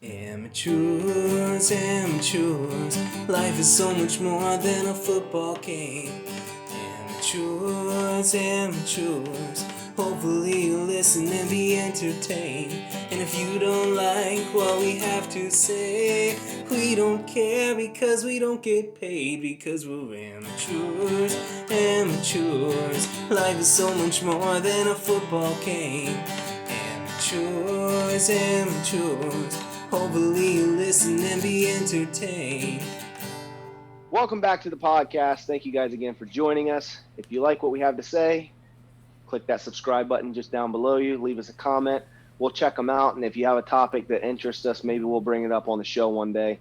Amateurs, amateurs, life is so much more than a football game. Amateurs, amateurs, hopefully you'll listen and be entertained. And if you don't like what we have to say, we don't care because we don't get paid, because we're amateurs, amateurs, life is so much more than a football game. Amateurs, amateurs, hopefully you listen and be entertained. Welcome back to the podcast. Thank you guys again for joining us. If you like what we have to say, click that subscribe button just down below you. Leave us a comment. We'll check them out. And if you have a topic that interests us, maybe we'll bring it up on the show one day.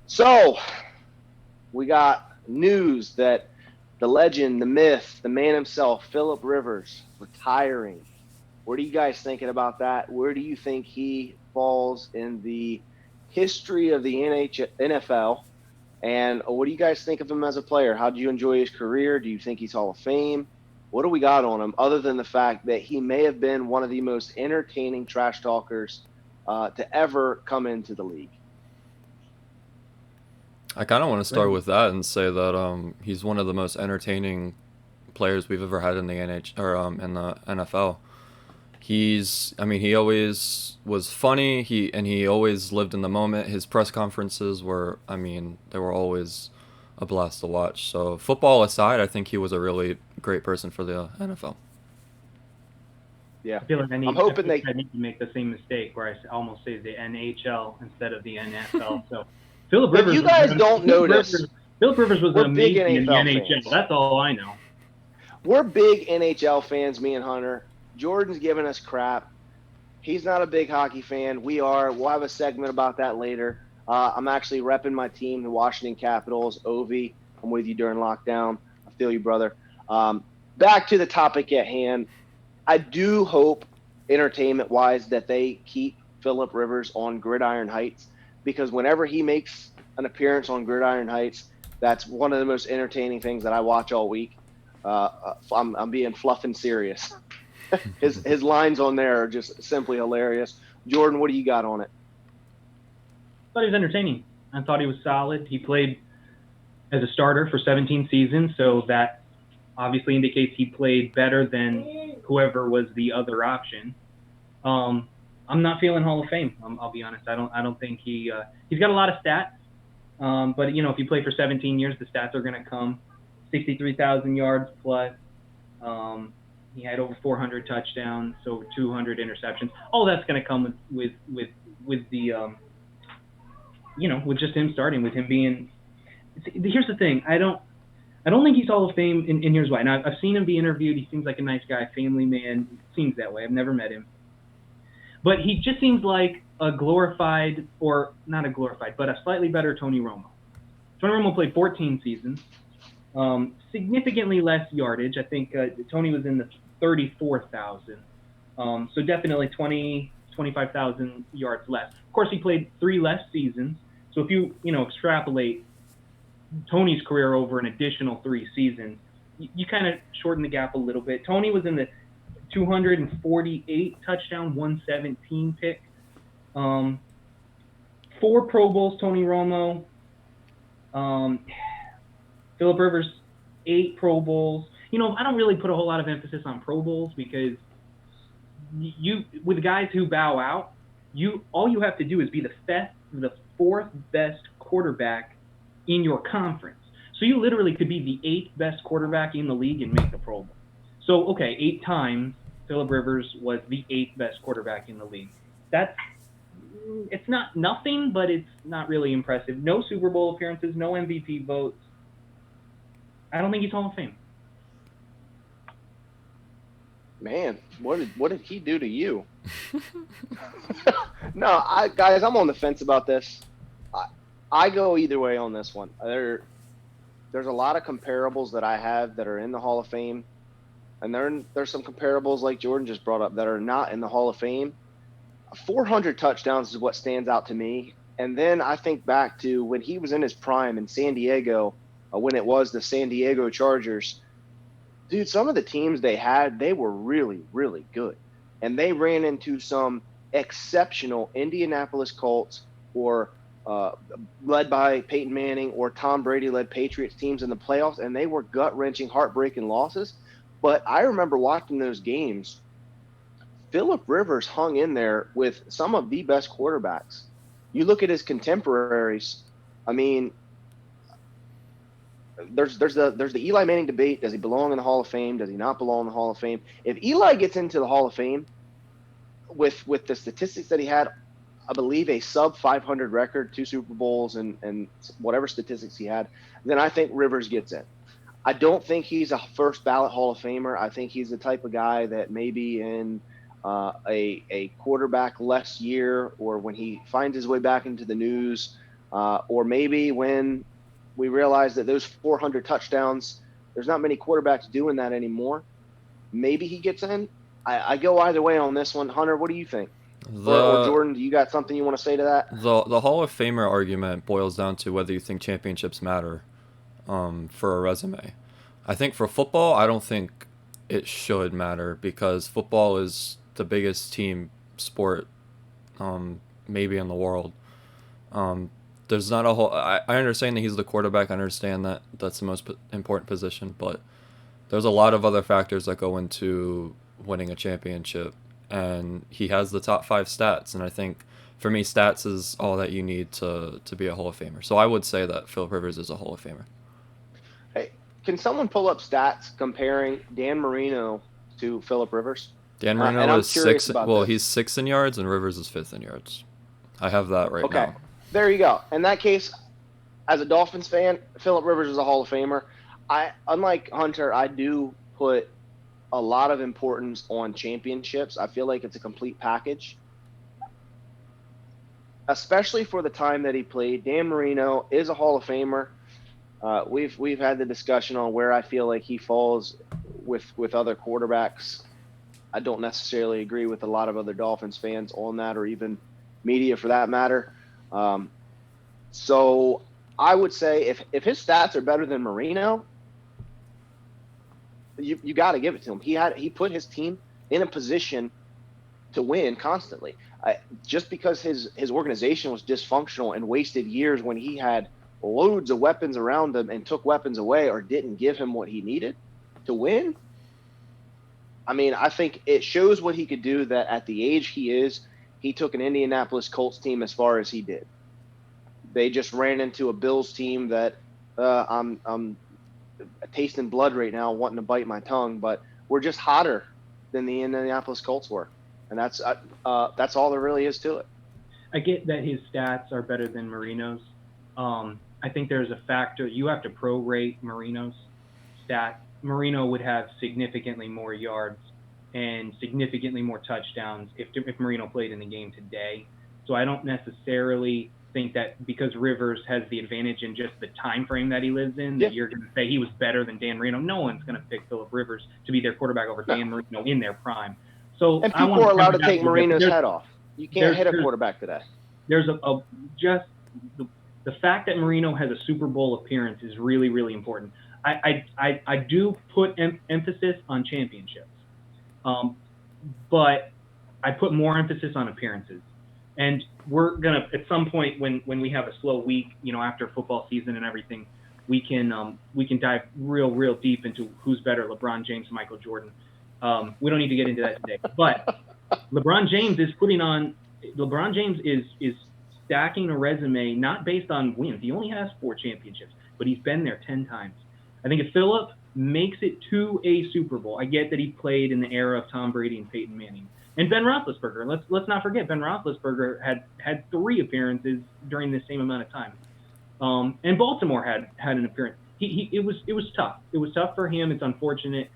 So we got news that the legend, the myth, the man himself, Philip Rivers, retiring. What are you guys thinking about that? Where do you think he falls in the history of the NFL? And what do you guys think of him as a player? How do you enjoy his career? Do you think he's Hall of Fame? What do we got on him other than the fact that he may have been one of the most entertaining trash talkers to ever come into the league? I kind of want to start with that and say that he's one of the most entertaining players we've ever had in the in the NFL. He always was funny. He always lived in the moment. His press conferences were, they were always a blast to watch. So football aside, I think he was a really great person for the NFL. Yeah, I feel like I need to make the same mistake where I almost say the NHL instead of the NFL. So Philip Rivers. If you guys don't notice, Philip Rivers was amazing in the NHL. Fans. That's all I know. We're big NHL fans, me and Hunter. Jordan's giving us crap. He's not a big hockey fan. We are. We'll have a segment about that later. I'm actually repping my team, the Washington Capitals, Ovi. I'm with you during lockdown. I feel you, brother. Back to the topic at hand. I do hope, entertainment-wise, that they keep Philip Rivers on Gridiron Heights, because whenever he makes an appearance on Gridiron Heights, that's one of the most entertaining things that I watch all week. I'm being fluffing serious. His lines on there are just simply hilarious. Jordan, what do you got on it? I thought he was entertaining. I thought he was solid. He played as a starter for 17 seasons, so that obviously indicates he played better than whoever was the other option. I'm not feeling Hall of Fame. I'll be honest. I don't think he's got a lot of stats. But if you play for 17 years, the stats are going to come. 63,000 yards plus. He had over 400 touchdowns, over 200 interceptions. All that's going to come with the with just him starting, with him being. Here's the thing. I don't think he's Hall of Fame, and here's why. Now, I've seen him be interviewed. He seems like a nice guy, family man. Seems that way. I've never met him, but he just seems like a glorified, or not a glorified, but a slightly better Tony Romo. Tony Romo played 14 seasons. Significantly less yardage. I think Tony was in the 34,000. So definitely 25,000 yards less. Of course, he played 3 less seasons. So if you extrapolate Tony's career over an additional 3 seasons, you kind of shorten the gap a little bit. Tony was in the 248 touchdown, 117 pick. 4 Pro Bowls, Tony Romo. Philip Rivers, 8 Pro Bowls. I don't really put a whole lot of emphasis on Pro Bowls, because with guys who bow out, all you have to do is be the 4th best quarterback in your conference. So you literally could be the 8th best quarterback in the league and make the Pro Bowl. So, okay, 8 times Philip Rivers was the 8th best quarterback in the league. It's not nothing, but it's not really impressive. No Super Bowl appearances, no MVP votes. I don't think he's Hall of Fame. Man, what did he do to you? No, guys, I'm on the fence about this. I go either way on this one. There's a lot of comparables that I have that are in the Hall of Fame, and there's some comparables like Jordan just brought up that are not in the Hall of Fame. 400 touchdowns is what stands out to me. And then I think back to when he was in his prime in San Diego, when it was the San Diego Chargers. Dude, some of the teams they had, they were really, really good. And they ran into some exceptional Indianapolis Colts or led by Peyton Manning or Tom Brady-led Patriots teams in the playoffs, and they were gut-wrenching, heartbreaking losses. But I remember watching those games. Phillip Rivers hung in there with some of the best quarterbacks. You look at his contemporaries. I mean, there's the Eli Manning debate. Does he belong in the Hall of Fame? Does he not belong in the Hall of Fame? If Eli gets into the Hall of Fame with the statistics that he had, I believe a sub 500 record, 2 Super Bowls, and whatever statistics he had, then I think Rivers gets in. I don't think he's a first ballot Hall of Famer. I think he's the type of guy that maybe in a quarterback less year, or when he finds his way back into the news, or maybe when we realize that those 400 touchdowns, there's not many quarterbacks doing that anymore. Maybe he gets in. I go either way on this one. Hunter, what do you think? Or Jordan, do you got something you want to say to that? The Hall of Famer argument boils down to whether you think championships matter for a resume. I think for football, I don't think it should matter because football is the biggest team sport maybe in the world. There's not a whole... I understand that he's the quarterback. I understand that that's the most important position, but there's a lot of other factors that go into winning a championship, and he has the top 5 stats, and I think for me stats is all that you need to be a Hall of Famer. So I would say that Phillip Rivers is a Hall of Famer. Hey, can someone pull up stats comparing Dan Marino to Phillip Rivers? Dan Marino is 6. Well, he's 6th in yards, and Rivers is 5th in yards. I have that right now. Okay, there you go. In that case, as a Dolphins fan, Phillip Rivers is a Hall of Famer. Unlike Hunter, I do put a lot of importance on championships. I feel like it's a complete package, especially for the time that he played. Dan Marino is a Hall of Famer. We've had the discussion on where I feel like he falls with other quarterbacks. I don't necessarily agree with a lot of other Dolphins fans on that, or even media for that matter. So I would say if his stats are better than Marino, you got to give it to him. He put his team in a position to win constantly. Just because his organization was dysfunctional and wasted years when he had loads of weapons around him and took weapons away or didn't give him what he needed to win. I mean, I think it shows what he could do that at the age he is, he took an Indianapolis Colts team as far as he did. They just ran into a Bills team that I'm tasting blood right now, wanting to bite my tongue, but we're just hotter than the Indianapolis Colts were. And that's all there really is to it. I get that his stats are better than Marino's. I think there's a factor. You have to prorate Marino's stats. Marino would have significantly more yards and significantly more touchdowns if Marino played in the game today. So I don't necessarily think that because Rivers has the advantage in just the time frame that he lives in, that you're going to say he was better than Dan Marino. No one's going to pick Phillip Rivers to be their quarterback over Dan Marino in their prime. So and people are allowed to take Marino's head off. You can't hit a quarterback today. There's just the fact that Marino has a Super Bowl appearance is really, really important. I do put emphasis on championships, but I put more emphasis on appearances. And we're gonna at some point when we have a slow week, after football season and everything, we can dive real deep into who's better, LeBron James, Michael Jordan. We don't need to get into that today, but LeBron James is stacking a resume not based on wins. He only has 4 championships, but he's been there 10 times. I think if Phillip makes it to a Super Bowl, I get that he played in the era of Tom Brady and Peyton Manning. And Ben Roethlisberger, let's not forget, Ben Roethlisberger had 3 appearances during the same amount of time. And Baltimore had an appearance. It was tough. It was tough for him. It's unfortunate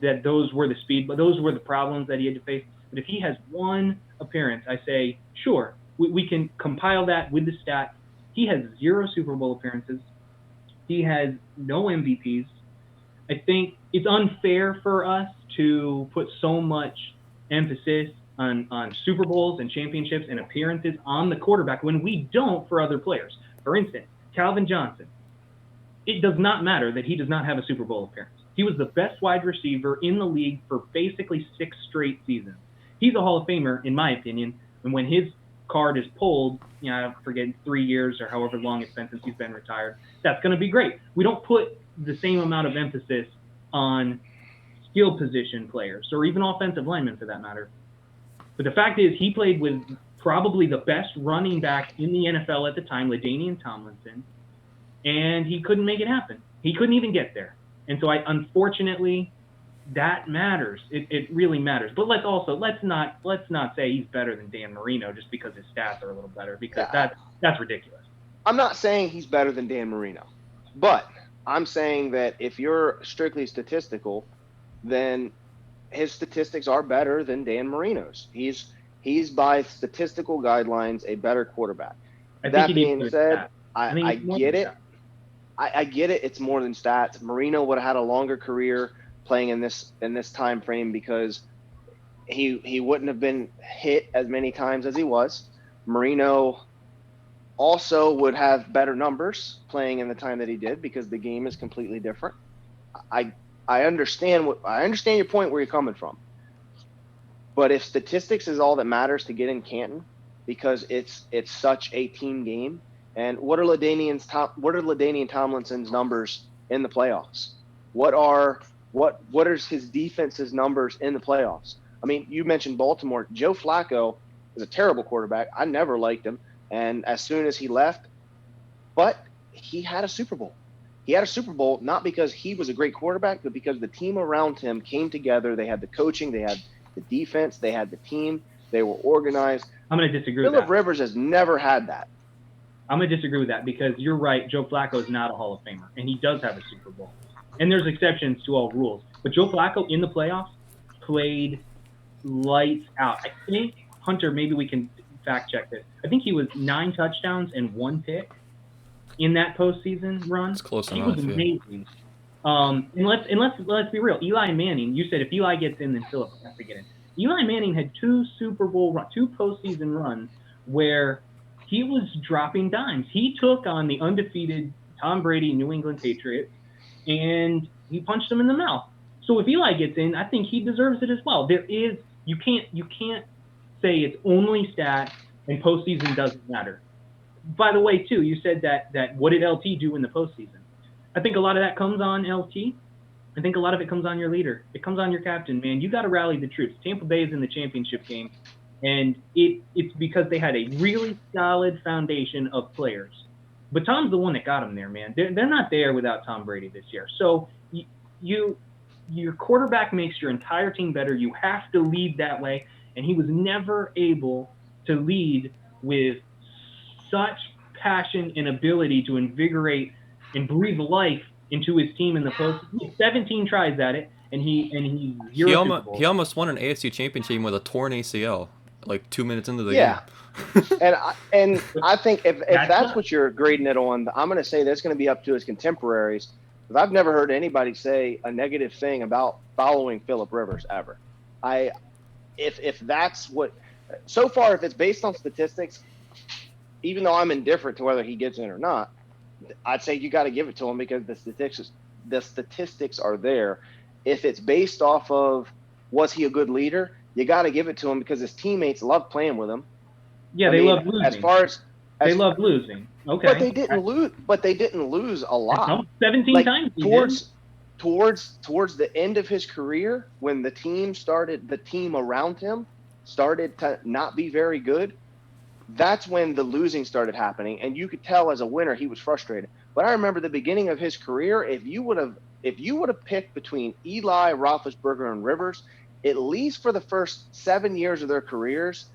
that those were the problems that he had to face. But if he has 1 appearance, I say, sure, we can compile that with the stats. He has 0 Super Bowl appearances. He has no MVPs. I think it's unfair for us to put so much emphasis on Super Bowls and championships and appearances on the quarterback when we don't for other players. For instance, Calvin Johnson. It does not matter that he does not have a Super Bowl appearance. He was the best wide receiver in the league for basically 6 straight seasons. he's a Hall of Famer in my opinion. And when his card is pulled, I forget 3 years or however long it's been since he's been retired, that's going to be great. We don't put the same amount of emphasis on skill position players or even offensive linemen for that matter. But the fact is, he played with probably the best running back in the NFL at the time, LaDainian Tomlinson, and he couldn't make it happen. He couldn't even get there. And so unfortunately, that matters. It really matters. But let's not say he's better than Dan Marino just because his stats are a little better, because that's ridiculous. I'm not saying he's better than Dan Marino, but I'm saying that if you're strictly statistical, then his statistics are better than Dan Marino's. He's by statistical guidelines a better quarterback. That being said, I get it. I get it. It's more than stats. Marino would have had a longer career playing in this time frame because he wouldn't have been hit as many times as he was. Marino also would have better numbers playing in the time that he did because the game is completely different. I understand your point where you're coming from. But if statistics is all that matters to get in Canton, because it's such a team game, and what are LaDainian Tomlinson's numbers in the playoffs? What are his defense's numbers in the playoffs? I mean, you mentioned Baltimore. Joe Flacco is a terrible quarterback. I never liked him. And as soon as he left, but he had a Super Bowl. He had a Super Bowl not because he was a great quarterback, but because the team around him came together. They had the coaching, they had the defense, they had the team, they were organized. I'm going to disagree with that. Phillip Rivers has never had that. I'm going to disagree with that because you're right. Joe Flacco is not a Hall of Famer, and he does have a Super Bowl. And there's exceptions to all rules. But Joe Flacco in the playoffs played lights out. I think, Hunter, maybe we can fact check this. I think he was 9 touchdowns and 1 pick in that postseason run. It's close he enough. Was amazing. Yeah. And let's be real. Eli Manning. You said if Eli gets in, then Phillip has to get in. Eli Manning had 2 postseason runs where he was dropping dimes. He took on the undefeated Tom Brady New England Patriots, and he punched them in the mouth. So if Eli gets in, I think he deserves it as well. You can't say it's only stats and postseason doesn't matter. By the way, too, you said that what did LT do in the postseason? I think a lot of that comes on LT. I think a lot of it comes on your leader. It comes on your captain, man. You got to rally the troops. Tampa Bay is in the championship game, and it's because they had a really solid foundation of players. But Tom's the one that got them there, man. They're not there without Tom Brady this year. So your quarterback makes your entire team better. You have to lead that way, and he was never able to lead with such passion and ability to invigorate and breathe life into his team in the post. 17 tries at it, and he almost won an AFC championship with a torn ACL like 2 minutes into the game. Yeah. and I think if that's what you're grading it on, I'm going to say that's going to be up to his contemporaries, because I've never heard anybody say a negative thing about following Phillip Rivers ever. If that's what so far, if it's based on statistics, even though I'm indifferent to whether he gets in or not, I'd say you got to give it to him because the statistics are there. If it's based off of was he a good leader, you got to give it to him because his teammates love playing with him. Yeah, they love losing. They love losing. Okay, but they didn't lose. But they didn't lose a lot. 17 times. Towards the end of his career, when the team around him started to not be very good, that's when the losing started happening, and you could tell as a winner he was frustrated. But I remember the beginning of his career, if you would have picked between Eli, Roethlisberger, and Rivers, at least for the first 7 years of their careers,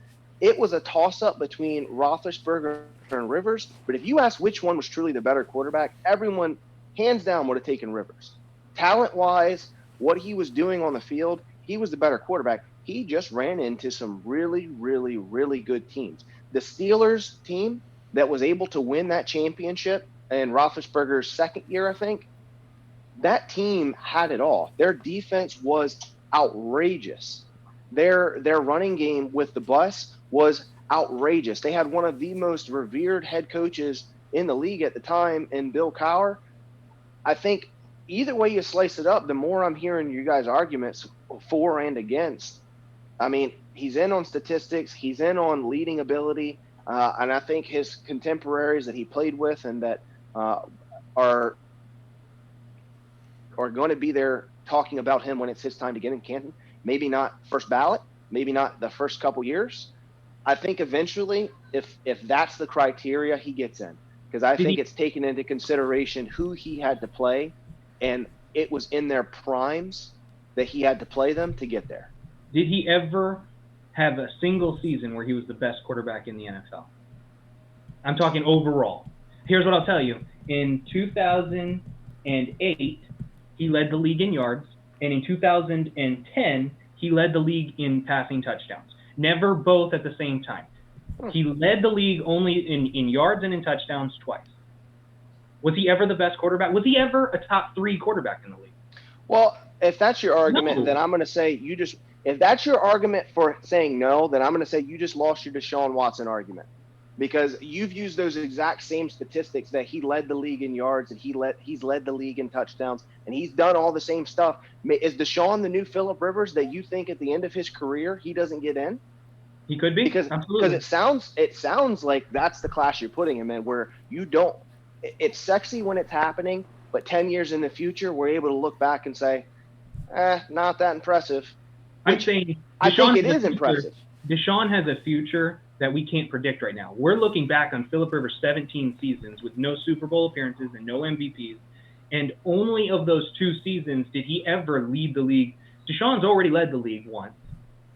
it was a toss-up between Roethlisberger and Rivers. But if you asked which one was truly the better quarterback, everyone, hands down, would have taken Rivers. Talent-wise, what he was doing on the field, he was the better quarterback. He just ran into some really, really, really good teams. The Steelers team that was able to win that championship in Roethlisberger's second year, I think, that team had it all. Their defense was outrageous. Their running game with the bus was outrageous. They had one of the most revered head coaches in the league at the time in Bill Cowher. I think either way you slice it up, the more I'm hearing you guys' arguments for and against, I mean, he's in on statistics. He's in on leading ability. And I think his contemporaries that he played with and that are going to be there talking about him when it's his time to get in Canton. Maybe not first ballot, maybe not the first couple years. I think eventually, if that's the criteria, he gets in, because I think it's taken into consideration who he had to play, and it was in their primes that he had to play them to get there. Did he ever have a single season where he was the best quarterback in the NFL? I'm talking overall. Here's what I'll tell you. In 2008, he led the league in yards, and in 2010, he led the league in passing touchdowns. Never both at the same time. He led the league only in yards and in touchdowns twice. Was he ever the best quarterback? Was he ever a top 3 quarterback in the league? Well, if that's your argument, then I'm going to say if that's your argument for saying no, then I'm going to say you just lost your Deshaun Watson argument, because you've used those exact same statistics that he led the league in yards and he's led the league in touchdowns, and he's done all the same stuff. Is Deshaun the new Phillip Rivers that you think at the end of his career he doesn't get in? He could be, because it sounds like that's the class you're putting him in, where you don't. It's sexy when it's happening, but 10 years in the future, we're able to look back and say, not that impressive. I'm saying I think it is impressive. Deshaun has a future that we can't predict right now. We're looking back on Phillip Rivers' 17 seasons with no Super Bowl appearances and no MVPs, and only of those 2 seasons did he ever lead the league. Deshaun's already led the league once,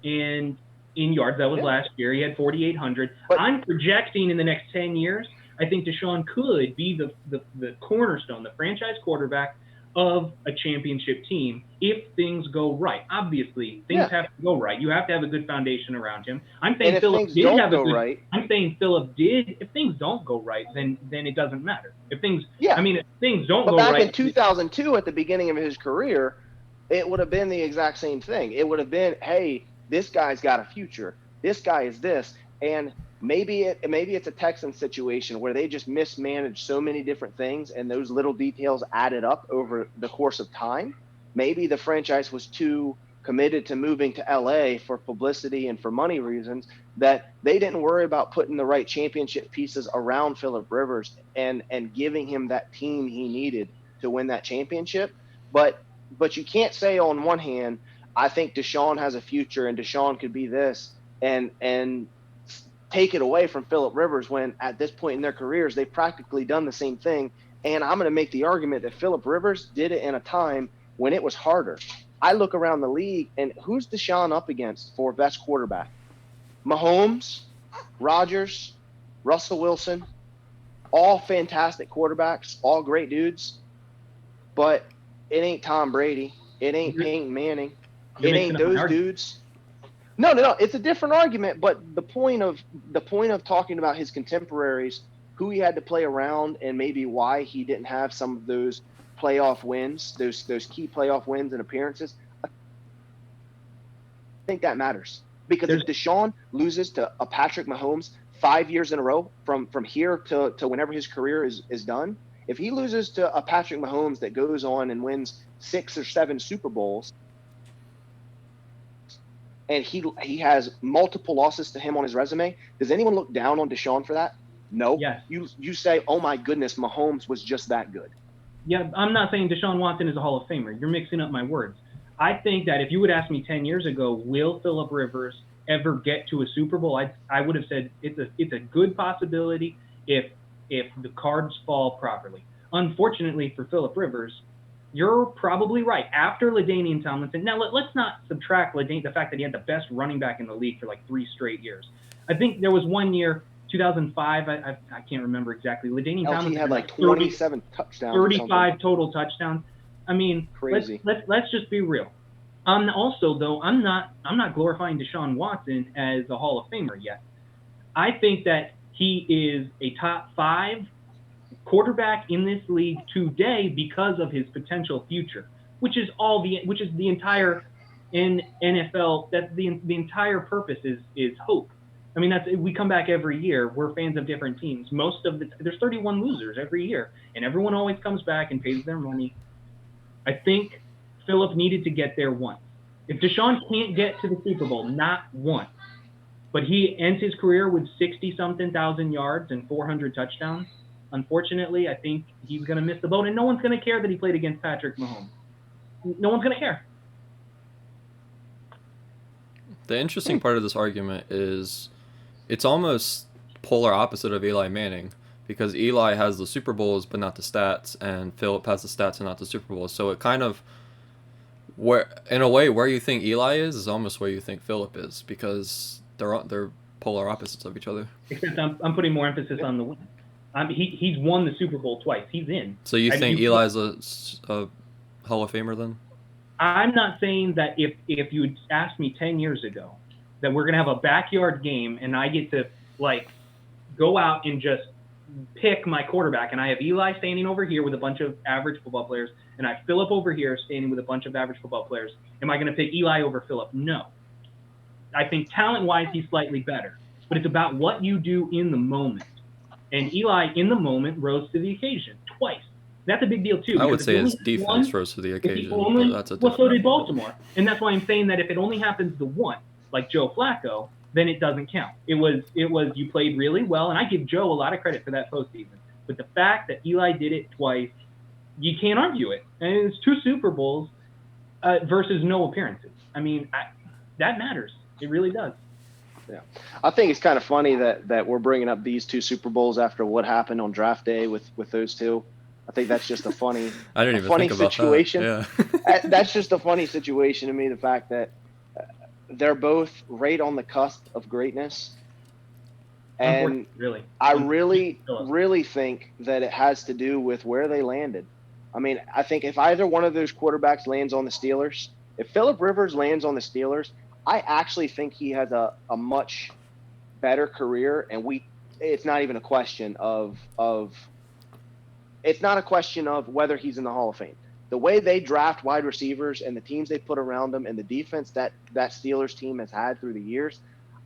and in yards, that was last year. He had 4,800. I'm projecting in the next 10 years, I think Deshaun could be the cornerstone, the franchise quarterback of a championship team if things go right. Obviously, things have to go right. You have to have a good foundation around him. I'm saying Phillip did have a good. Right. I'm saying Phillip did. If things don't go right, then it doesn't matter. If things, if things don't go right. But back in 2002, at the beginning of his career, it would have been the exact same thing. It would have been, hey, this guy's got a future. This guy is this, and maybe it's a Texans situation where they just mismanaged so many different things, and those little details added up over the course of time. Maybe the franchise was too committed to moving to LA for publicity and for money reasons that they didn't worry about putting the right championship pieces around Phillip Rivers and giving him that team he needed to win that championship. But you can't say on one hand, I think Deshaun has a future and Deshaun could be this, and take it away from Phillip Rivers when at this point in their careers they've practically done the same thing. And I'm going to make the argument that Phillip Rivers did it in a time when it was harder. I look around the league, and who's Deshaun up against for best quarterback? Mahomes, Rodgers, Russell Wilson, all fantastic quarterbacks, all great dudes. But it ain't Tom Brady. It ain't Peyton Manning. It ain't those dudes. No. It's a different argument, but the point of talking about his contemporaries, who he had to play around, and maybe why he didn't have some of those playoff wins, those key playoff wins and appearances, I think that matters. Because if Deshaun loses to a Patrick Mahomes 5 years in a row from here to whenever his career is done, if he loses to a Patrick Mahomes that goes on and wins 6 or 7 Super Bowls, and he has multiple losses to him on his resume, does anyone look down on Deshaun for that? No. Yes. You say, oh my goodness, Mahomes was just that good. Yeah, I'm not saying Deshaun Watson is a Hall of Famer. You're mixing up my words. I think that if you would ask me 10 years ago, will Phillip Rivers ever get to a Super Bowl, I would have said it's a good possibility if the cards fall properly. Unfortunately for Phillip Rivers, you're probably right. After LaDainian Tomlinson, now let's not subtract the fact that he had the best running back in the league for like 3 straight years. I think there was one year, 2005, I can't remember exactly. LaDainian Tomlinson had like 27 touchdowns. 35 total touchdowns. I mean, crazy. Let's just be real. Also, though, I'm not glorifying Deshaun Watson as a Hall of Famer yet. I think that he is a top 5 quarterback in this league today because of his potential future, which is the entire NFL. That the entire purpose is hope. I mean, we come back every year. We're fans of different teams. There's 31 losers every year, and everyone always comes back and pays their money. I think Phillip needed to get there once. If Deshaun can't get to the Super Bowl, not once, But he ends his career with 60-something thousand yards and 400 touchdowns. Unfortunately, I think he's going to miss the boat, and no one's going to care that he played against Patrick Mahomes. No one's going to care. The interesting part of this argument is it's almost polar opposite of Eli Manning, because Eli has the Super Bowls but not the stats, and Philip has the stats and not the Super Bowls. So it kind of, where in a way, where you think Eli is almost where you think Philip is, because they're polar opposites of each other. Except I'm putting more emphasis on the win. He's won the Super Bowl twice. He's in. So you think Eli's a Hall of Famer then? I'm not saying that if you had asked me 10 years ago that we're going to have a backyard game and I get to, like, go out and just pick my quarterback, and I have Eli standing over here with a bunch of average football players, and I have Philip over here standing with a bunch of average football players, am I going to pick Eli over Philip? No. I think talent-wise he's slightly better, but it's about what you do in the moment. And Eli, in the moment, rose to the occasion twice. That's a big deal, too. I would say his defense rose to the occasion, but that's a different... Well, so did Baltimore. And that's why I'm saying that if it only happens to one, like Joe Flacco, then it doesn't count. It was you played really well, and I give Joe a lot of credit for that postseason. But the fact that Eli did it twice, you can't argue it. And it's 2 Super Bowls versus no appearances. I mean, that matters. It really does. Yeah, I think it's kind of funny that we're bringing up these 2 Super Bowls after what happened on draft day with those 2. I think that's just a funny, I didn't even think about situation. That. Yeah. That's just a funny situation to me. The fact that they're both right on the cusp of greatness, and really, I really think that it has to do with where they landed. I mean, I think if either one of those quarterbacks lands on the Steelers, if Phillip Rivers lands on the Steelers, I actually think he has a much better career, and it's not even a question of it's not a question of whether he's in the Hall of Fame. The way they draft wide receivers and the teams they put around them and the defense that Steelers team has had through the years,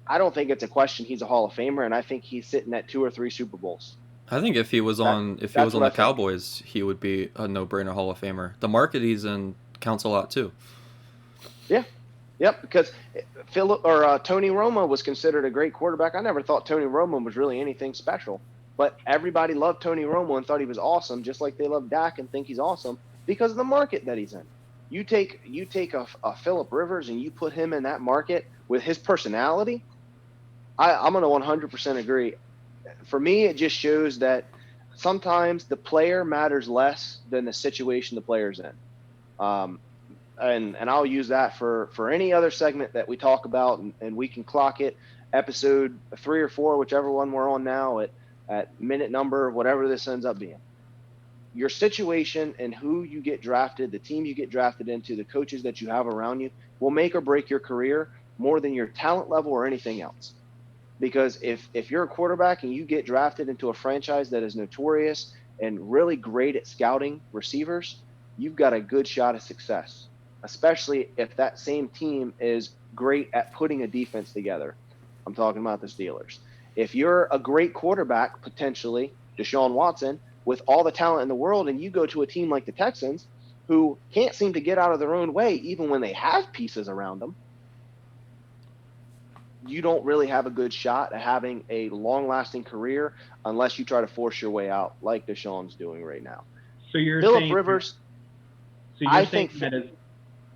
I don't think it's a question he's a Hall of Famer, and I think he's sitting at 2 or 3 Super Bowls. I think if he was on the Cowboys, he would be a no-brainer Hall of Famer. The market he's in counts a lot too. Yeah. Yep, because Tony Romo was considered a great quarterback. I never thought Tony Romo was really anything special. But everybody loved Tony Romo and thought he was awesome, just like they love Dak and think he's awesome because of the market that he's in. You take a Phillip Rivers and you put him in that market with his personality, I'm going to 100% agree. For me, it just shows that sometimes the player matters less than the situation the player's in. And I'll use that for any other segment that we talk about, and we can clock it, episode 3 or 4, whichever one we're on now, at minute number, whatever this ends up being. Your situation and who you get drafted, the team you get drafted into, the coaches that you have around you will make or break your career more than your talent level or anything else. Because if you're a quarterback and you get drafted into a franchise that is notorious and really great at scouting receivers, you've got a good shot at success, especially if that same team is great at putting a defense together. I'm talking about the Steelers. If you're a great quarterback, potentially Deshaun Watson, with all the talent in the world, and you go to a team like the Texans, who can't seem to get out of their own way even when they have pieces around them, you don't really have a good shot at having a long-lasting career unless you try to force your way out like Deshaun's doing right now. So you're Phillip saying, Rivers, so you're saying that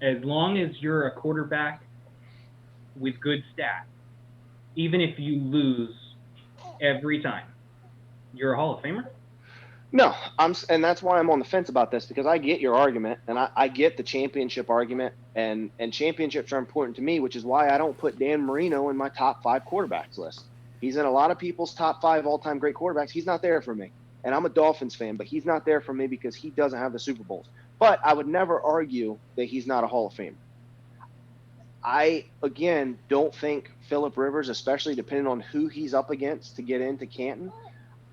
as long as you're a quarterback with good stats, even if you lose every time, you're a Hall of Famer? No, and that's why I'm on the fence about this, because I get your argument, and I get the championship argument, and championships are important to me, which is why I don't put Dan Marino in my top 5 quarterbacks list. He's in a lot of people's top 5 all-time great quarterbacks. He's not there for me, and I'm a Dolphins fan, but he's not there for me because he doesn't have the Super Bowls. But I would never argue that he's not a Hall of Famer. I, again, don't think Phillip Rivers, especially depending on who he's up against to get into Canton,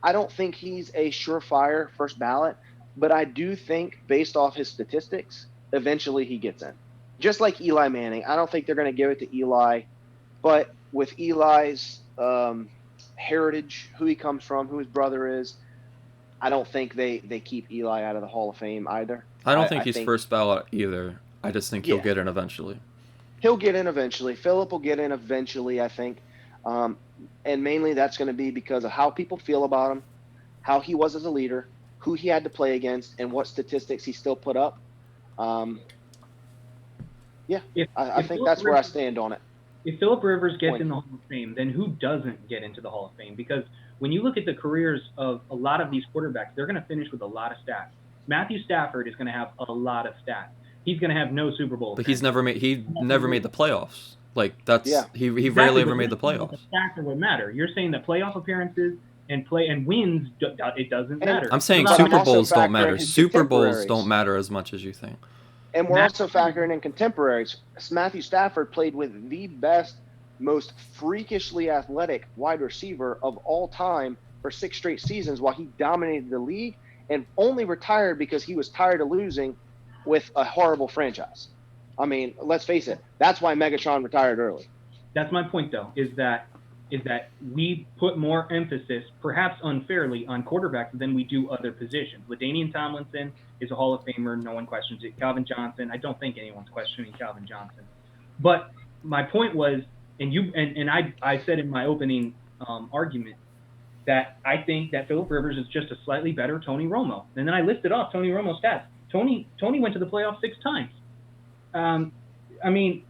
I don't think he's a surefire first ballot, but I do think based off his statistics, eventually he gets in. Just like Eli Manning, I don't think they're going to give it to Eli, but with Eli's heritage, who he comes from, who his brother is, I don't think they keep Eli out of the Hall of Fame either. I don't think he's first ballot either. I just think he'll get in eventually. He'll get in eventually. Phillip will get in eventually, I think. And mainly that's going to be because of how people feel about him, how he was as a leader, who he had to play against, and what statistics he still put up. Yeah, I think that's where I stand on it. If Phillip Rivers gets in the Hall of Fame, then who doesn't get into the Hall of Fame? Because when you look at the careers of a lot of these quarterbacks, they're going to finish with a lot of stats. Matthew Stafford is going to have a lot of stats. He's going to have no Super Bowl. But he never made the playoffs. Like he rarely ever made the playoffs. The stats are what matter. You're saying that playoff appearances and wins, it doesn't matter. I'm saying Super Bowls don't matter. Super Bowls don't matter as much as you think. And we're also factoring in contemporaries. Matthew Stafford played with the best, most freakishly athletic wide receiver of all time for 6 straight seasons while he dominated the league and only retired because he was tired of losing with a horrible franchise. I mean, let's face it. That's why Megatron retired early. That's my point, though, is that we put more emphasis, perhaps unfairly, on quarterbacks than we do other positions. LaDainian Tomlinson is a Hall of Famer. No one questions it. Calvin Johnson, I don't think anyone's questioning Calvin Johnson. But my point was, and I said in my opening argument that I think that Phillip Rivers is just a slightly better Tony Romo. And then I listed off Tony Romo's stats. Tony went to the playoffs 6 times. I mean,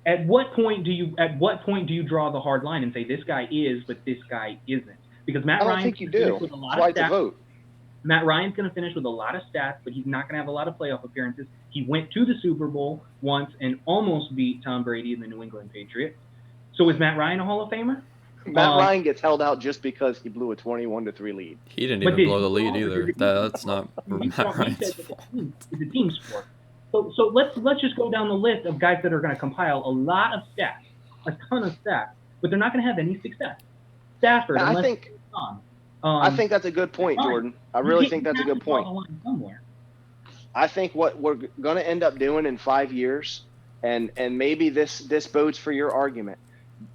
at what point do you draw the hard line and say this guy is, but this guy isn't? Because Matt Ryan's think you do. With a lot That's why of stats. it's a vote. Matt Ryan's going to finish with a lot of stats, but he's not going to have a lot of playoff appearances. He went to the Super Bowl once and almost beat Tom Brady and the New England Patriots. So is Matt Ryan a Hall of Famer? Matt Ryan gets held out just because he blew a 21-3 lead. He didn't even blow the lead either. That's not Matt Ryan's fault. It's a team sport. So let's just go down the list of guys that are going to compile a lot of stats, a ton of stats, but they're not going to have any success. Stafford, I think that's a good point, Jordan. I really think that's a good point. I think what we're going to end up doing in 5 years, and maybe this bodes for your argument.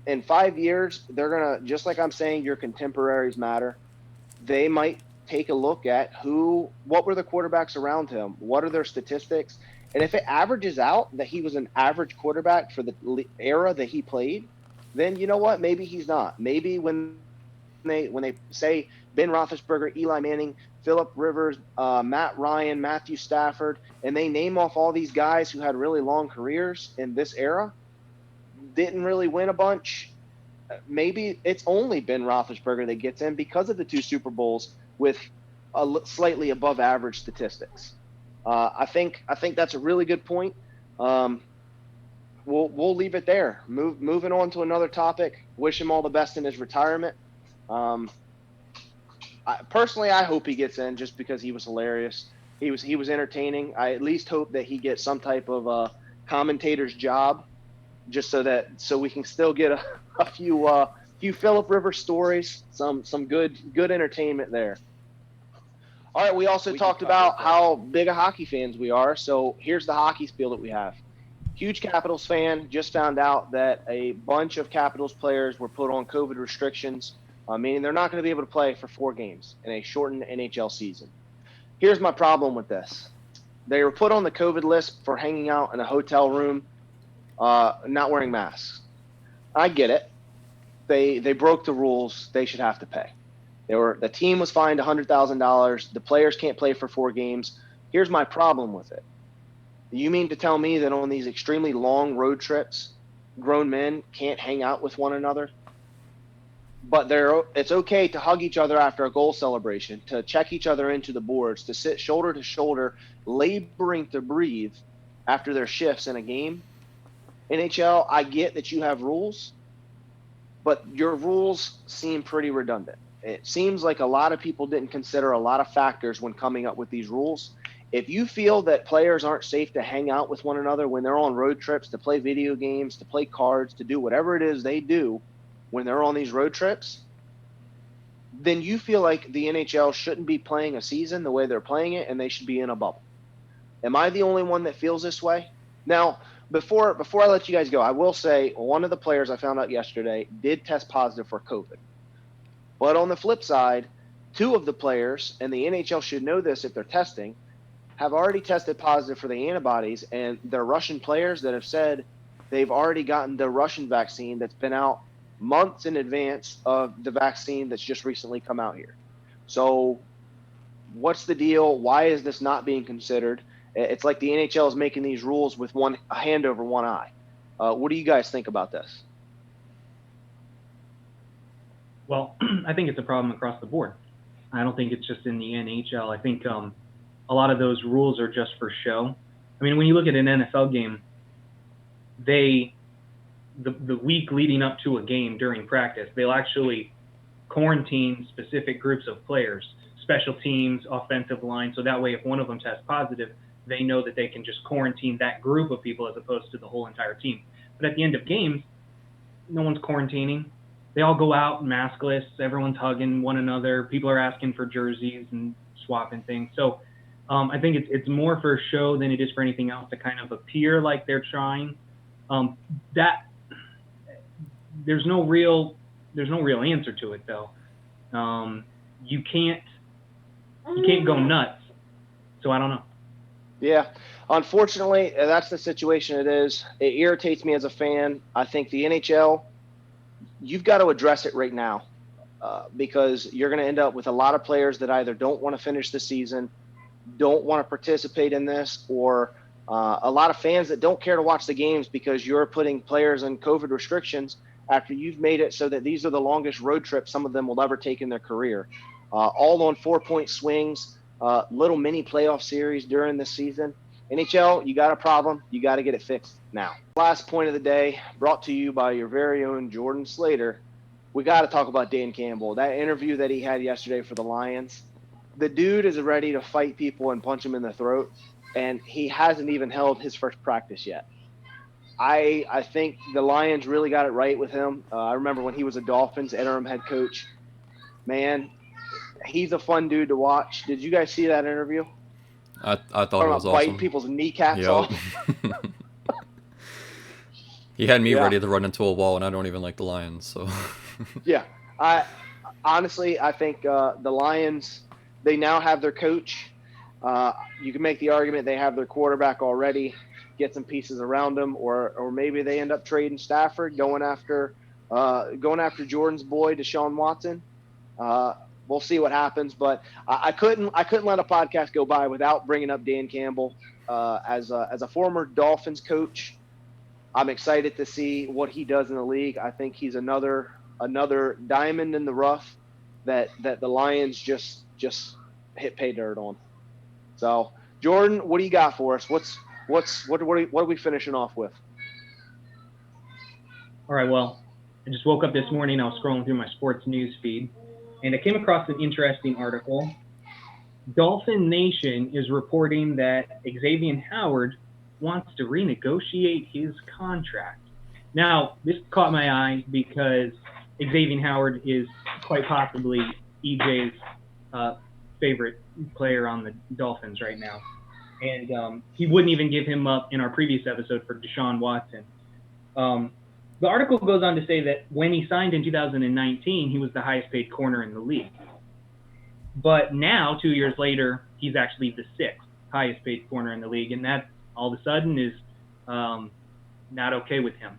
In 5 years, they're going to, just like I'm saying, your contemporaries matter. They might take a look at what were the quarterbacks around him? What are their statistics? And if it averages out that he was an average quarterback for the era that he played, then you know what? Maybe he's not. Maybe when they say Ben Roethlisberger, Eli Manning, Phillip Rivers, Matt Ryan, Matthew Stafford, and they name off all these guys who had really long careers in this era, didn't really win a bunch. Maybe it's only Ben Roethlisberger that gets in because of the 2 Super Bowls with slightly above average statistics. I think that's a really good point. We'll leave it there. Moving on to another topic. Wish him all the best in his retirement. Personally, I hope he gets in just because he was hilarious. He was entertaining. I at least hope that he gets some type of commentator's job, just so we can still get a few Phillip Rivers stories, some good entertainment there. All right, we also talked about how big of hockey fans we are, so here's the hockey spiel that we have. Huge Capitals fan, just found out that a bunch of Capitals players were put on COVID restrictions, meaning they're not going to be able to play for 4 games in a shortened NHL season. Here's my problem with this. They were put on the COVID list for hanging out in a hotel room, not wearing masks. I get it. They broke the rules. They should have to pay. The team was fined $100,000. The players can't play for 4 games. Here's my problem with it. You mean to tell me that on these extremely long road trips, grown men can't hang out with one another? But it's okay to hug each other after a goal celebration, to check each other into the boards, to sit shoulder to shoulder, laboring to breathe after their shifts in a game. NHL, I get that you have rules, but your rules seem pretty redundant. It seems like a lot of people didn't consider a lot of factors when coming up with these rules. If you feel that players aren't safe to hang out with one another when they're on road trips, to play video games, to play cards, to do whatever it is they do when they're on these road trips, then you feel like the NHL shouldn't be playing a season the way they're playing it, and they should be in a bubble. Am I the only one that feels this way? Now, before I let you guys go, I will say one of the players I found out yesterday did test positive for COVID. But on the flip side, 2 of the players, and the NHL should know this if they're testing, have already tested positive for the antibodies, and they're Russian players that have said they've already gotten the Russian vaccine that's been out months in advance of the vaccine that's just recently come out here. So what's the deal? Why is this not being considered? It's like the NHL is making these rules with a hand over one eye. What do you guys think about this? Well, I think it's a problem across the board. I don't think it's just in the NHL. I think a lot of those rules are just for show. I mean, when you look at an NFL game, the week leading up to a game during practice, they'll actually quarantine specific groups of players, special teams, offensive line, so that way if one of them tests positive, they know that they can just quarantine that group of people as opposed to the whole entire team. But at the end of games, no one's quarantining. They all go out maskless, everyone's hugging one another, people are asking for jerseys and swapping things. So I think it's more for show than it is for anything else to kind of appear like they're trying. That there's no real answer to it though. You can't go nuts. So I don't know. Yeah, unfortunately, that's the situation it is. It irritates me as a fan. I think the NHL, you've got to address it right now because you're going to end up with a lot of players that either don't want to finish the season, don't want to participate in this, or a lot of fans that don't care to watch the games because you're putting players in COVID restrictions after you've made it so that these are the longest road trips some of them will ever take in their career. All on 4-point swings, little mini playoff series during the season. NHL, you got a problem. You got to get it fixed now. Last point of the day, brought to you by your very own Jordan Slater. We got to talk about Dan Campbell. That interview that he had yesterday for the Lions, the dude is ready to fight people and punch them in the throat, and he hasn't even held his first practice yet. I think the Lions really got it right with him. I remember when he was a Dolphins interim head coach. Man, he's a fun dude to watch. Did you guys see that interview? I thought it was awesome. Biting people's kneecaps off. He had me ready to run into a wall, and I don't even like the Lions. So. Yeah, I think the Lions, they now have their coach. You can make the argument they have their quarterback already. Get some pieces around them, or maybe they end up trading Stafford, going after Jordan's boy, Deshaun Watson. We'll see what happens, but I couldn't let a podcast go by without bringing up Dan Campbell as a former Dolphins coach. I'm excited to see what he does in the league. I think he's another diamond in the rough that the Lions just hit pay dirt on. So, Jordan, what do you got for us? What are we finishing off with? All right, well, I just woke up this morning. I was scrolling through my sports news feed, and I came across an interesting article. Dolphin Nation is reporting that Xavien Howard wants to renegotiate his contract. Now, this caught my eye because Xavien Howard is quite possibly EJ's favorite player on the Dolphins right now. And he wouldn't even give him up in our previous episode for Deshaun Watson. The article goes on to say that when he signed in 2019, he was the highest paid corner in the league. But now, 2 years later, he's actually the sixth highest paid corner in the league. And that all of a sudden is not okay with him.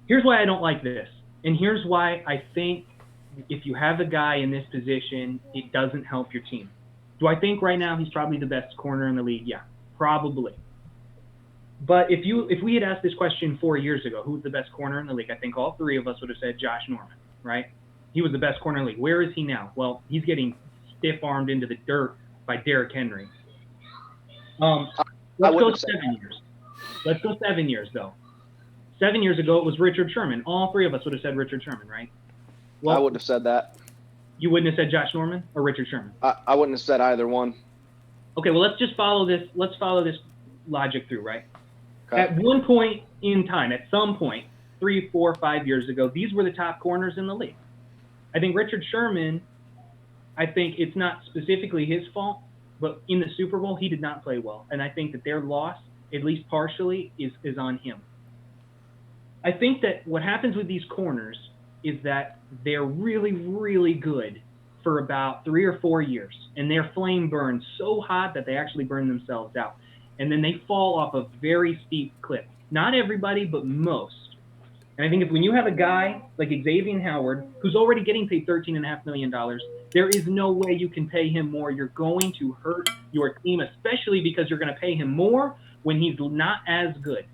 Here's why I don't like this. And here's why I think if you have a guy in this position, it doesn't help your team. Do I think right now he's probably the best corner in the league? Yeah, probably. But if we had asked this question 4 years ago, who's the best corner in the league? I think all three of us would have said Josh Norman, right? He was the best corner in the league. Where is he now? Well, he's getting stiff-armed into the dirt by Derrick Henry. Let's go 7 years. Let's go 7 years, though. 7 years ago, it was Richard Sherman. All three of us would have said Richard Sherman, right? Well, I wouldn't have said that. You wouldn't have said Josh Norman or Richard Sherman? I wouldn't have said either one. Okay, well, let's just follow this. Let's follow this logic through, right? Okay. At one point in time, at some point, 3, 4, 5 years ago, these were the top corners in the league. I think Richard Sherman, I think it's not specifically his fault, but in the Super Bowl, he did not play well. And I think that their loss, at least partially, is on him. I think that what happens with these corners is that they're really, really good for about 3 or 4 years, and their flame burns so hot that they actually burn themselves out. And then they fall off a very steep cliff. Not everybody, but most. And I think when you have a guy like Xavien Howard, who's already getting paid $13.5 million, there is no way you can pay him more. You're going to hurt your team, especially because you're going to pay him more when he's not as good.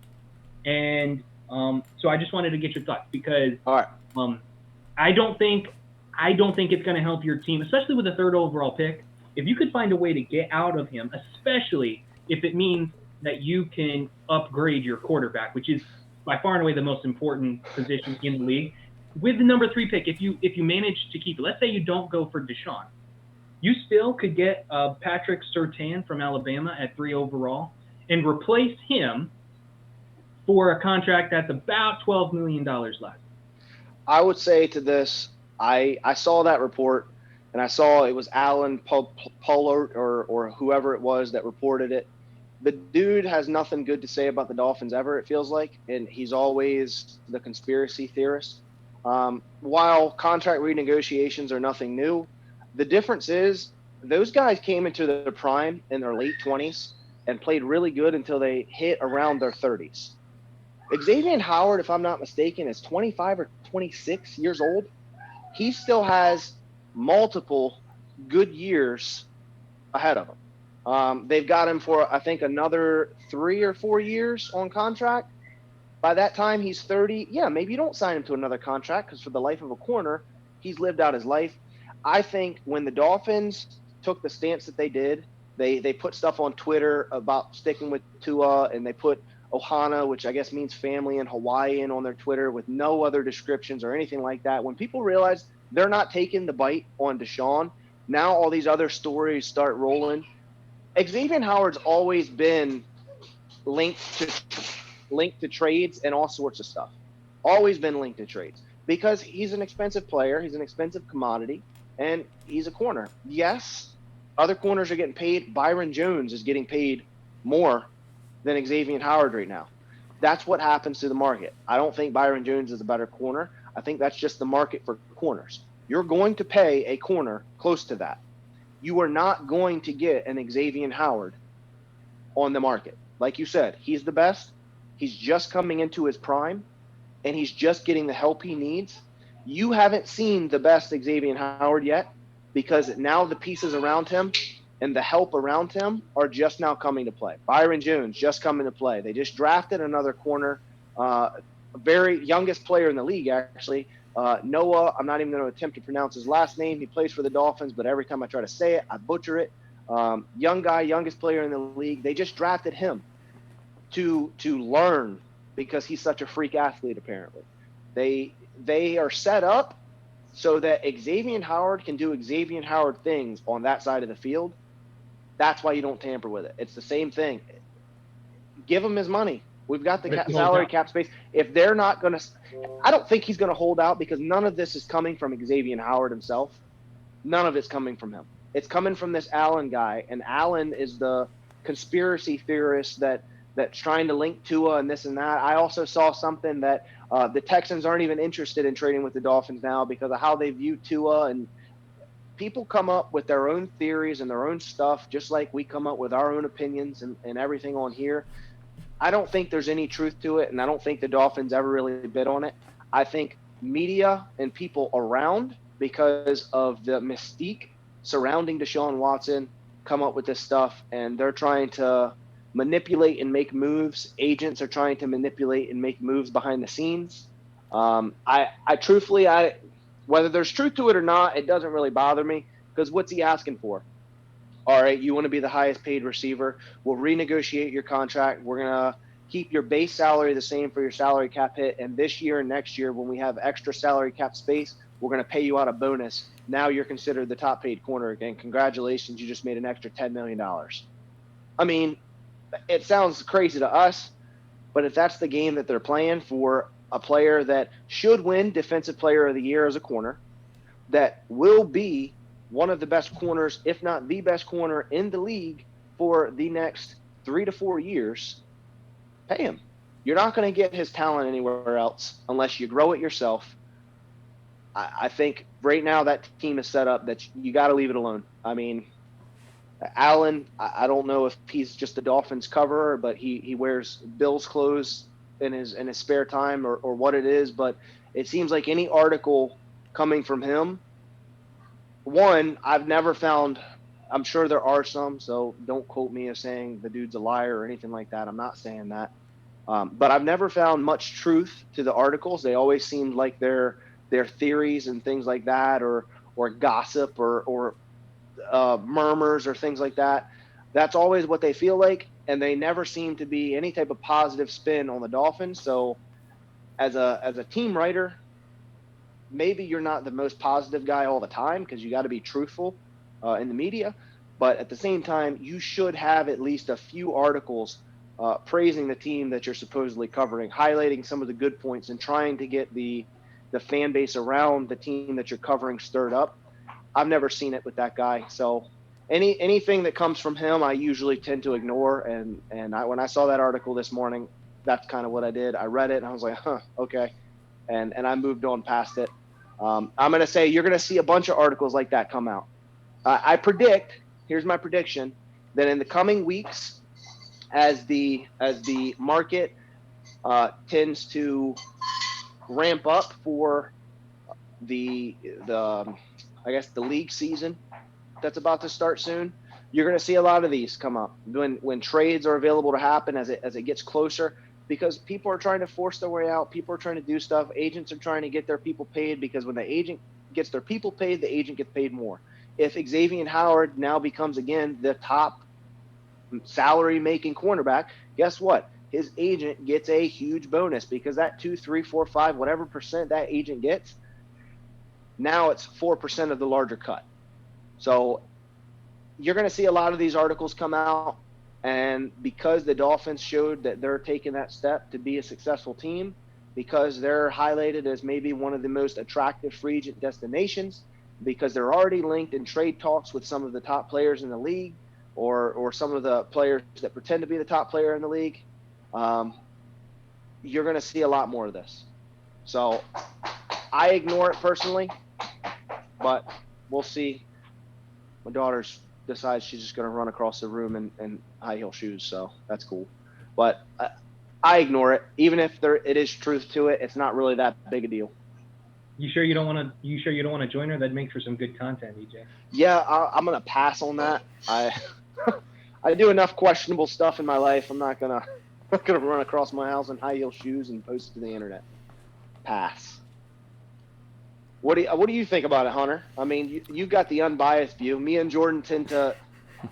And so I just wanted to get your thoughts because All right. I don't think it's going to help your team, especially with a third overall pick. If you could find a way to get out of him, especially if it means that you can upgrade your quarterback, which is by far and away the most important position in the league. With the number 3 pick, if you manage to keep it, let's say you don't go for Deshaun, you still could get Patrick Surtain from Alabama at 3 overall and replace him for a contract that's about $12 million less. I would say to this, I saw that report, and I saw it was Alan Pollard or whoever it was that reported it. The dude has nothing good to say about the Dolphins ever, it feels like, and he's always the conspiracy theorist. While contract renegotiations are nothing new, the difference is those guys came into their prime in their late 20s and played really good until they hit around their 30s. Xavien Howard, if I'm not mistaken, is 25 or 26 years old. He still has multiple good years ahead of him. They've got him for, I think, another 3 or 4 years on contract. By that time, he's 30. Yeah, maybe you don't sign him to another contract because for the life of a corner, he's lived out his life. I think when the Dolphins took the stance that they did, they put stuff on Twitter about sticking with Tua, and they put Ohana, which I guess means family in Hawaiian, on their Twitter with no other descriptions or anything like that. When people realize they're not taking the bite on Deshaun, now all these other stories start rolling. Xavien Howard's always been linked to trades and all sorts of stuff. Always been linked to trades because he's an expensive player. He's an expensive commodity, and he's a corner. Yes, other corners are getting paid. Byron Jones is getting paid more than Xavien Howard right now. That's what happens to the market. I don't think Byron Jones is a better corner. I think that's just the market for corners. You're going to pay a corner close to that. You are not going to get an Xavien Howard on the market. Like you said, he's the best. He's just coming into his prime, and he's just getting the help he needs. You haven't seen the best Xavien Howard yet because now the pieces around him and the help around him are just now coming to play. Byron Jones just coming to play. They just drafted another corner, very youngest player in the league, actually. Noah, I'm not even going to attempt to pronounce his last name. He plays for the Dolphins, but every time I try to say it, I butcher it. Young guy, youngest player in the league. They just drafted him to learn because he's such a freak athlete, apparently. They are set up so that Xavien Howard can do Xavien Howard things on that side of the field. That's why you don't tamper with it. It's the same thing. Give him his money. We've got the salary cap space. If they're not going to – I don't think he's going to hold out because none of this is coming from Xavien Howard himself. None of it's coming from him. It's coming from this Allen guy, and Allen is the conspiracy theorist that's trying to link Tua and this and that. I also saw something that the Texans aren't even interested in trading with the Dolphins now because of how they view Tua, and people come up with their own theories and their own stuff, just like we come up with our own opinions and everything on here. I don't think there's any truth to it, and I don't think the Dolphins ever really bid on it. I think media and people around, because of the mystique surrounding Deshaun Watson, come up with this stuff, and they're trying to manipulate and make moves. Agents are trying to manipulate and make moves behind the scenes. I truthfully, whether there's truth to it or not, it doesn't really bother me because what's he asking for? All right, you want to be the highest paid receiver. We'll renegotiate your contract. We're going to keep your base salary the same for your salary cap hit. And this year and next year, when we have extra salary cap space, we're going to pay you out a bonus. Now you're considered the top paid corner again. Congratulations, you just made an extra $10 million. I mean, it sounds crazy to us, but if that's the game that they're playing for a player that should win Defensive Player of the Year as a corner, that will be one of the best corners, if not the best corner in the league for the next 3 to 4 years, pay him. You're not going to get his talent anywhere else unless you grow it yourself. I think right now that team is set up that you got to leave it alone. I mean, Allen, I don't know if he's just a Dolphins coverer, but he wears Bills clothes in his spare time or what it is, but it seems like any article coming from him, one, I've never found, I'm sure there are some, so don't quote me as saying the dude's a liar or anything like that. I'm not saying that. But I've never found much truth to the articles. They always seemed like they're theories and things like that, or gossip or murmurs or things like that. That's always what they feel like, and they never seem to be any type of positive spin on the Dolphins. So as a team writer, maybe you're not the most positive guy all the time because you got to be truthful in the media. But at the same time, you should have at least a few articles praising the team that you're supposedly covering, highlighting some of the good points and trying to get the fan base around the team that you're covering stirred up. I've never seen it with that guy. So anything that comes from him, I usually tend to ignore. And when I saw that article this morning, that's kind of what I did. I read it and I was like, okay. And I moved on past it. I'm going to say you're going to see a bunch of articles like that come out. I predict, here's my prediction, that in the coming weeks, as the market tends to ramp up for the I guess the league season that's about to start soon, you're going to see a lot of these come up when trades are available to happen as it gets closer, because people are trying to force their way out. People are trying to do stuff. Agents are trying to get their people paid, because when the agent gets their people paid, the agent gets paid more. If Xavien Howard now becomes again the top salary making cornerback, guess what? His agent gets a huge bonus, because that 2, 3, 4, 5, whatever percent that agent gets, now it's 4% of the larger cut. So you're going to see a lot of these articles come out. And because the Dolphins showed that they're taking that step to be a successful team, because they're highlighted as maybe one of the most attractive free agent destinations, because they're already linked in trade talks with some of the top players in the league, or some of the players that pretend to be the top player in the league, you're going to see a lot more of this. So I ignore it personally, but we'll see. My daughter decides she's just going to run across the room in high heel shoes, so that's cool. But I ignore it. Even if it is truth to it, it's not really that big a deal. You sure you don't want to join her? That makes for some good content, EJ. Yeah, I'm gonna pass on that. I do enough questionable stuff in my life. I'm not gonna run across my house in high heel shoes and post it to the internet. Pass. What do you think about it, Hunter? I mean, you've got the unbiased view. Me and Jordan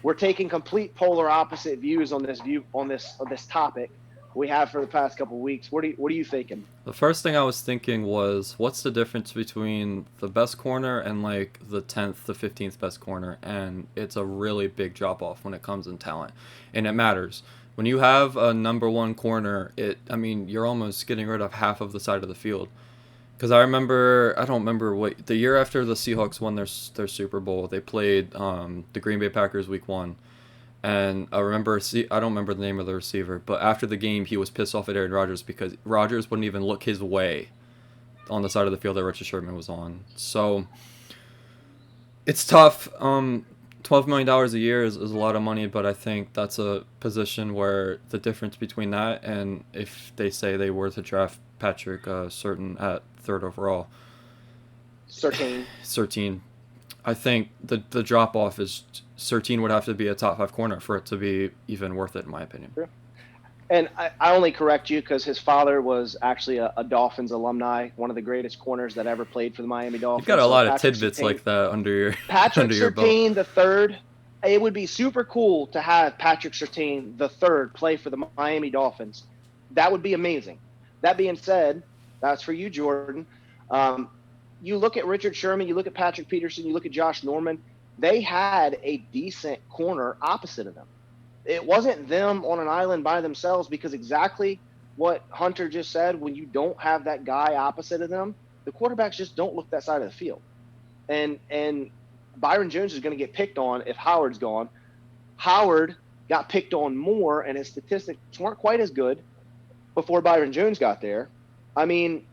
we're taking complete polar opposite views on this topic we have for the past couple of weeks. What are you thinking? The first thing I was thinking was, what's the difference between the best corner and like the 10th to 15th best corner? And it's a really big drop off when it comes in talent, and it matters. When you have a number one corner, you're almost getting rid of half of the side of the field. Because I don't remember what the year after the Seahawks won their Super Bowl, they played the Green Bay Packers week 1. And I don't remember the name of the receiver, but after the game, he was pissed off at Aaron Rodgers because Rodgers wouldn't even look his way on the side of the field that Richard Sherman was on. So it's tough. $12 million a year is a lot of money, but I think that's a position where the difference between that and if they say they were to draft Patrick Surtain at 3rd overall. Surtain. I think the drop off is Surtain would have to be a top 5 corner for it to be even worth it, in my opinion. Sure. And I only correct you because his father was actually a Dolphins alumni, one of the greatest corners that ever played for the Miami Dolphins. You've got a lot of tidbits Surtain, like that under your Patrick under your Surtain belt. III. It would be super cool to have Patrick Surtain III play for the Miami Dolphins. That would be amazing. That being said, that's for you, Jordan. You look at Richard Sherman, you look at Patrick Peterson, you look at Josh Norman. They had a decent corner opposite of them. It wasn't them on an island by themselves, because exactly what Hunter just said, when you don't have that guy opposite of them, the quarterbacks just don't look that side of the field. And Byron Jones is going to get picked on if Howard's gone. Howard got picked on more, and his statistics weren't quite as good before Byron Jones got there. I mean,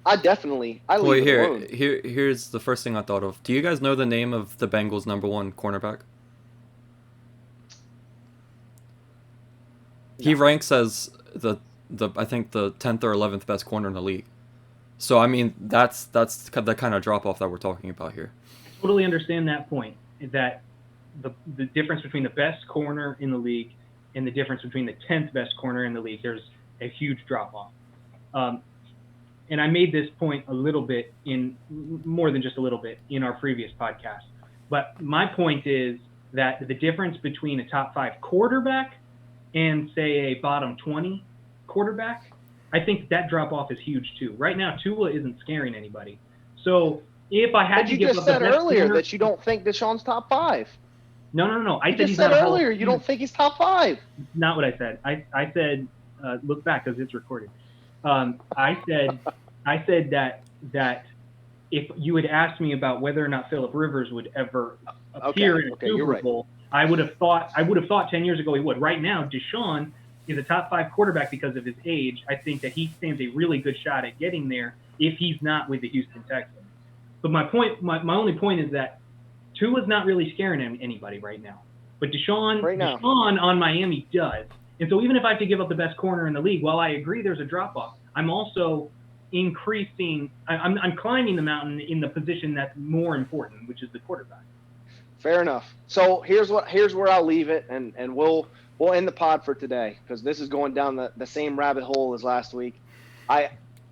leave it alone. Here's the first thing I thought of. Do you guys know the name of the Bengals' number 1 cornerback? No. He ranks as the I think the 10th or 11th best corner in the league. So I mean, that's the kind of drop off that we're talking about here. I totally understand that point. That the difference between the best corner in the league and the difference between the 10th best corner in the league, there's a huge drop off. And I made this point a little bit more than just a little bit in our previous podcast. But my point is that the difference between a top 5 quarterback and, say, a bottom 20 quarterback, I think that drop off is huge too. Right now, Tua isn't scaring anybody. So if I had to give up the best you just said earlier corner, that you don't think Deshaun's top 5. No. You just said earlier you don't think he's top 5. Not what I said. I said, look back because it's recorded. I said that if you had asked me about whether or not Phillip Rivers would ever appear in a Super Bowl, I would have thought 10 years ago he would. Right now, Deshaun is a top 5 quarterback because of his age. I think that he stands a really good shot at getting there if he's not with the Houston Texans. But my only point is that Tua's not really scaring anybody right now. But Deshaun on Miami does. And so even if I have to give up the best corner in the league, while I agree there's a drop-off, I'm also increasing – I'm climbing the mountain in the position that's more important, which is the quarterback. Fair enough. So here's where I'll leave it, and we'll end the pod for today because this is going down the same rabbit hole as last week.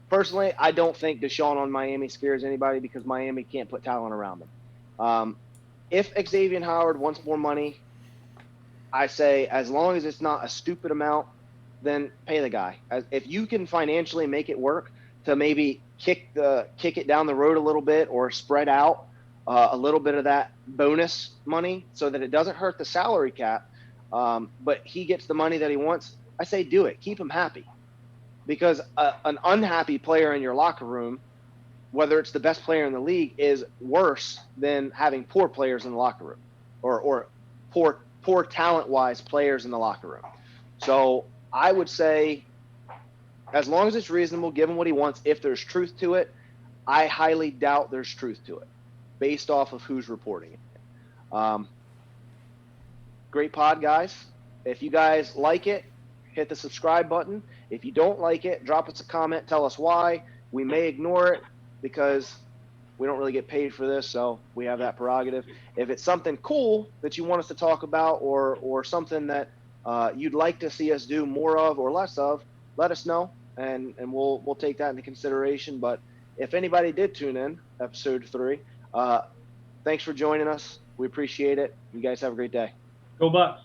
Personally, I don't think Deshaun on Miami scares anybody because Miami can't put talent around them. If Xavien Howard wants more money, I say as long as it's not a stupid amount, then pay the guy. If you can financially make it work to maybe kick it down the road a little bit or spread out a little bit of that bonus money so that it doesn't hurt the salary cap, but he gets the money that he wants, I say do it. Keep him happy. Because an unhappy player in your locker room, whether it's the best player in the league, is worse than having poor players in the locker room or poor talent-wise players in the locker room. So I would say as long as it's reasonable, give him what he wants. If there's truth to it, I highly doubt there's truth to it based off of who's reporting it. Great pod, guys. If you guys like it, hit the subscribe button. If you don't like it, drop us a comment. Tell us why. We may ignore it because we don't really get paid for this, so we have that prerogative. If it's something cool that you want us to talk about or something that you'd like to see us do more of or less of, let us know, and we'll take that into consideration. But if anybody did tune in, episode 3, thanks for joining us. We appreciate it. You guys have a great day. Go Bucks.